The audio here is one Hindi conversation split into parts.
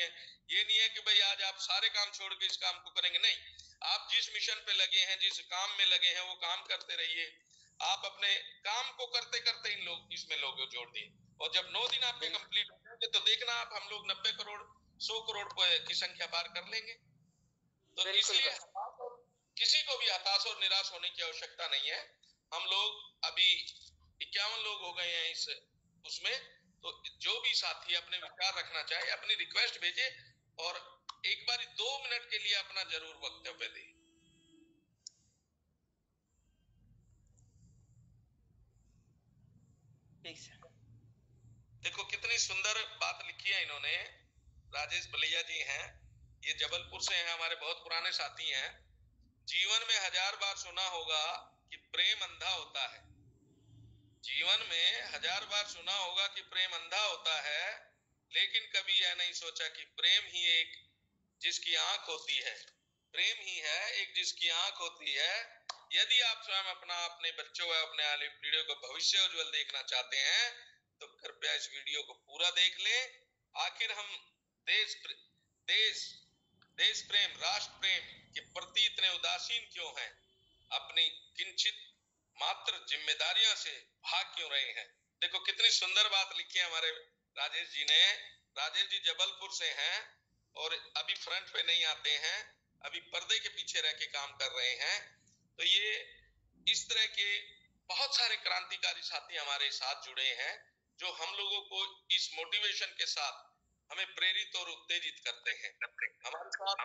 हैं। ये नहीं है कि भाई आज आप सारे काम छोड़ के इस काम को करेंगे, नहीं, आप जिस मिशन पे लगे हैं, जिस काम में लगे हैं, वो काम करते रहिए। आप अपने काम को करते करते इसमें लोग जोड़ दिए, और जब 9 दिन आपके कंप्लीट हो जाएंगे तो देखना आप, हम लोग 90 करोड़ 100 करोड़ की संख्या पार कर लेंगे। तो इसलिए किसी को भी हताश और निराश होने की आवश्यकता नहीं है। हम लोग अभी 51 लोग हो गए हैं इस उसमें, तो जो भी साथी अपने विचार रखना चाहे अपनी रिक्वेस्ट भेजे, और एक बार 2 मिनट के लिए अपना जरूर वक्तव्य दे। देखो कितनी सुंदर बात लिखी है इन्होंने, राजेश बलिया जी हैं, ये जबलपुर से हैं, हमारे बहुत पुराने साथी हैं। जीवन में 1000 बार सुना होगा कि प्रेम अंधा होता है, जीवन में 1000 बार सुना होगा कि प्रेम अंधा होता है, लेकिन कभी यह नहीं सोचा कि प्रेम ही एक जिसकी आंख होती है, प्रेम ही है एक जिसकी आंख होती है। यदि आप स्वयं अपने बच्चों व अपने आने वाली पीढ़ियों का भविष्य उज्जवल देखना चाहते हैं तो कृपया इस वीडियो को पूरा देख लें। आखिर हम देश देश प्रेम, राष्ट्र प्रेम के प्रति इतने उदासीन क्यों हैं? अपनी किंचित मात्र जिम्मेदारियों से भाग क्यों रहे हैं? देखो कितनी सुंदर बात लिखी है हमारे राजेश जी ने। राजेश जी जबलपुर से हैं और अभी फ्रंट पे नहीं आते हैं, अभी पर्दे के पीछे रह के काम कर रहे हैं। तो ये इस तरह के बहुत सारे क्रांतिकारी साथी हमारे साथ जुड़े हैं, जो हम लोगों को इस मोटिवेशन के साथ हमें प्रेरित और उत्तेजित करते हैं। हमारे साथ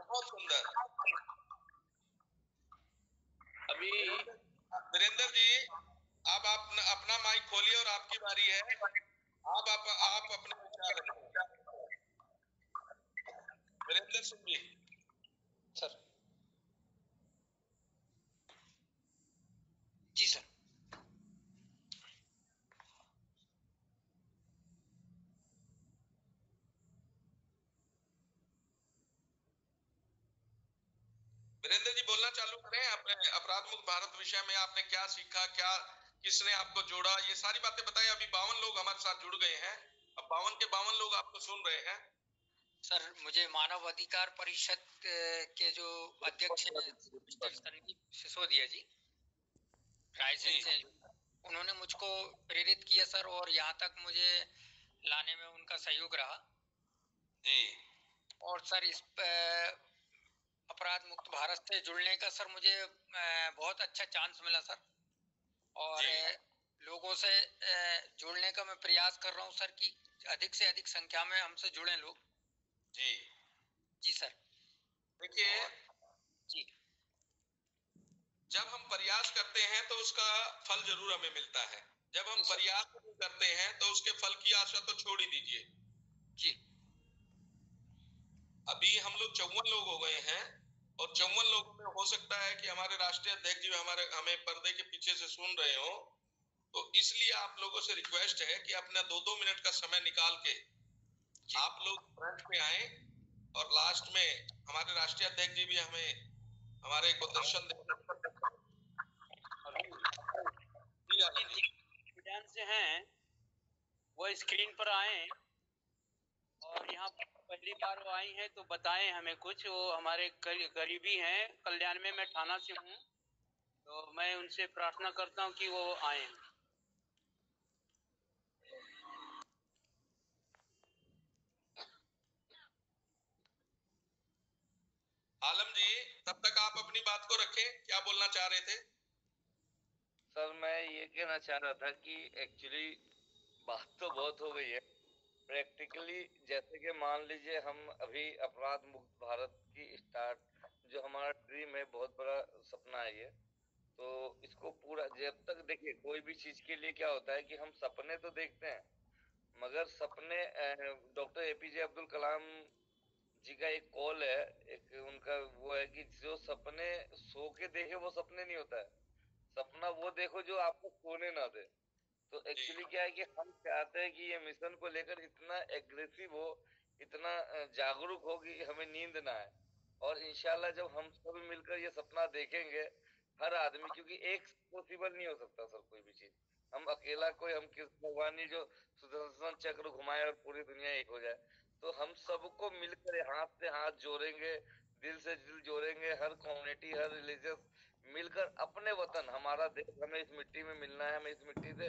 बहुत सुंदर अभी वीरेंद्र जी, आप अपना माइक खोलिए और आपकी बारी है। आप अपने विचार रखें। वीरेंद्र सिंह जी सर। जी सर। वीरेंद्र जी बोलना चालू करें। अपने अपराध मुक्त भारत विषय में आपने क्या सीखा, क्या किसने आपको जोड़ा, ये सारी बातें बताएं। अभी 52 लोग हमारे साथ जुड़ गए हैं, अब 52 के 52 लोग आपको सुन रहे हैं। सर मुझे मानव अधिकार परिषद के जो अध्यक्ष हैं मिस्टर संदीप सिसोदिया जी रायसेन से, उन्होंने मुझको प्रेरित किया सर, और यहाँ तक मुझे लाने में उनका सहयोग रहा जी। और सर इस अपराध मुक्त भारत से जुड़ने का सर मुझे बहुत अच्छा चांस मिला सर, और लोगों से जुड़ने का मैं प्रयास कर रहा हूँ सर कि अधिक से अधिक संख्या में हमसे जुड़े लोग। जी जी सर। देखिए जी, जब हम प्रयास करते हैं तो उसका फल जरूर हमें मिलता है, जब हम प्रयास नहीं करते हैं तो उसके फल की आशा तो छोड़ ही दीजिए। जी। अभी हम लोग 54 लोग हो गए हैं, और 54 लोगों में हो सकता है कि हमारे राष्ट्रीय अध्यक्ष जी हमें पर्दे के पीछे से सुन रहे हो, तो इसलिए आप लोगों से रिक्वेस्ट है कि अपना 2-2 मिनट का समय निकाल के आप लोग फ्रंट पे आए, और लास्ट में हमारे राष्ट्रीय अध्यक्ष जी भी हमारे को दर्शन से हैं, वो स्क्रीन पर आए और यहाँ पहली बार वो आई हैं तो बताएं हमें कुछ। वो हमारे करीबी हैं, कल्याण में, मैं थाना से हूँ, तो मैं उनसे प्रार्थना करता हूँ कि वो आए। आलम जी तब तक आप अपनी बात को रखें, क्या बोलना चाह रहे थे? सर मैं ये कहना चाह रहा था कि एक्चुअली बात तो बहुत हो गई है, प्रैक्टिकली जैसे कि मान लीजिए हम अभी अपराध मुक्त भारत की स्टार्ट जो हमारा ड्रीम है, बहुत बड़ा सपना है ये, तो इसको पूरा जब तक देखिए कोई भी चीज के लिए क्या होता है कि हम सपने तो देखते हैं, मगर सपने डॉक्टर एपीजे अब्दुल कलाम जी का एक कॉल है, एक उनका वो है कि जो सपने सो के देखे वो सपने नहीं होता है, सपना वो देखो जो आपको सोने ना दे। तो एक्चुअली क्या है कि हम चाहते हैं कि ये मिशन को लेकर इतना एग्रेसिव हो, इतना जागरूक हो कि हमें नींद ना आए, और इंशाल्लाह जब हम सब मिलकर ये सपना देखेंगे हर आदमी, क्योंकि एक पॉसिबल नहीं हो सकता सर कोई भी चीज, हम अकेला कोई हम किस भगवान ने जो सुदर्शन चक्र घुमाए और पूरी दुनिया एक हो जाए, तो हम सब सबको मिलकर हाथ से हाथ जोड़ेंगे, दिल से दिल जोड़ेंगे, हर कम्युनिटी, हर रिलीजियस मिलकर अपने वतन, हमारा देश, हमें इस मिट्टी में मिलना है, हमें इस मिट्टी से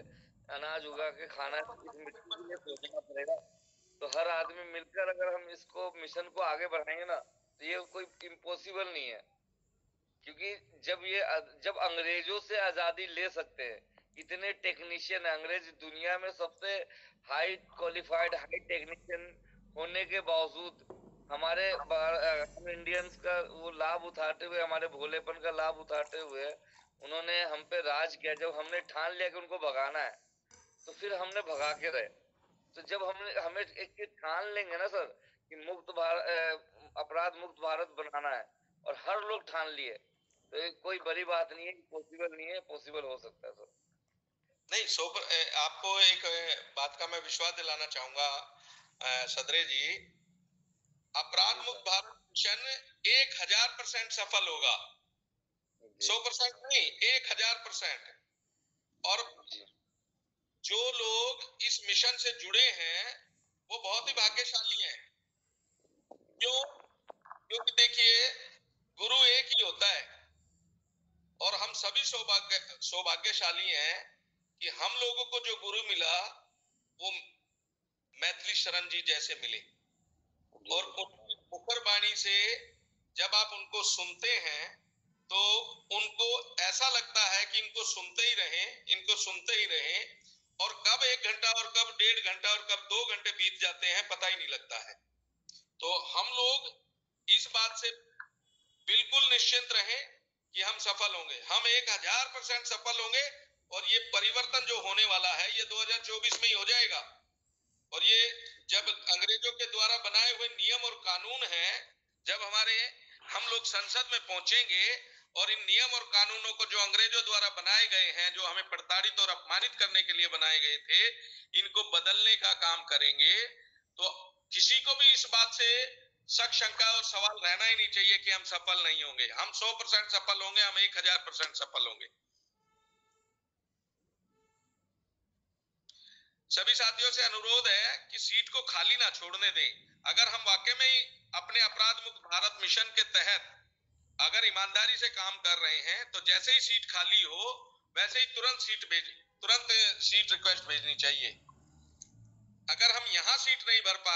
अनाज उगा के खाना है, इस मिट्टी के लिए सोचना पड़ेगा। तो हर आदमी मिलकर अगर हम इसको मिशन को आगे बढ़ाएंगे ना, तो ये कोई इम्पॉसिबल नहीं है। क्योंकि जब अंग्रेजों से आजादी ले सकते हैं, इतने टेक्नीशियन, अंग्रेज दुनिया में सबसे हाई क्वालिफाइड, हाई टेक्नीशियन होने के बावजूद हमारे हम इंडियंस का वो लाभ उठाते हुए, हमारे भोलेपन का लाभ उठाते हुए उन्होंने हम पे राज किया। जब हमने ठान लिया कि उनको भगाना है, तो फिर हमने भगा के रहे। तो जब हमें एक चीज ठान लेंगे ना सर कि मुक्त भारत, अपराध मुक्त भारत बनाना है, और हर लोग ठान लिए, तो ये कोई बड़ी बात नहीं है, पॉसिबल नहीं है, पॉसिबल हो सकता है सर। नहीं, आपको एक बात का मैं विश्वास दिलाना चाहूंगा सदरे जी, अपराध मुक्त भारत मिशन 1000% सफल होगा, 100% नहीं, 1000%। और जो लोग इस मिशन से जुड़े हैं वो बहुत ही भाग्यशाली हैं। क्यों? क्योंकि देखिए, गुरु एक ही होता है, और हम सभी सौभाग्यशाली हैं कि हम लोगों को जो गुरु मिला वो मैथिली शरण जी जैसे मिले। और उनकी मुखर वाणी से जब आप उनको सुनते हैं तो उनको ऐसा लगता है कि इनको सुनते ही रहें, इनको सुनते ही रहें, और कब 1 घंटा और कब 1.5 घंटा और कब 2 घंटे बीत जाते हैं पता ही नहीं लगता है। तो हम लोग इस बात से बिल्कुल निश्चिंत रहें कि हम सफल होंगे, हम 1000% सफल होंगे, और ये परिवर्तन जो होने वाला है ये 2024 में ही हो जाएगा। और ये जब अंग्रेजों के द्वारा बनाए हुए नियम और कानून हैं, जब हम लोग संसद में पहुंचेंगे और इन नियम और कानूनों को जो अंग्रेजों द्वारा बनाए गए हैं, जो हमें प्रताड़ित और अपमानित करने के लिए बनाए गए थे, इनको बदलने का काम करेंगे, तो किसी को भी इस बात से शक, शंका और सवाल रहना ही नहीं चाहिए कि हम सफल नहीं होंगे। हम 100% सफल होंगे, हम 1000% सफल होंगे। सभी साथियों से अनुरोध है कि सीट को खाली ना छोड़ने दें। अगर हम वाकई में ही अपने अपराध मुक्त भारत मिशन के तहत अगर ईमानदारी से काम कर रहे हैं, तो जैसे ही सीट खाली हो वैसे ही तुरंत सीट रिक्वेस्ट भेजनी चाहिए। अगर हम यहाँ सीट नहीं भर पा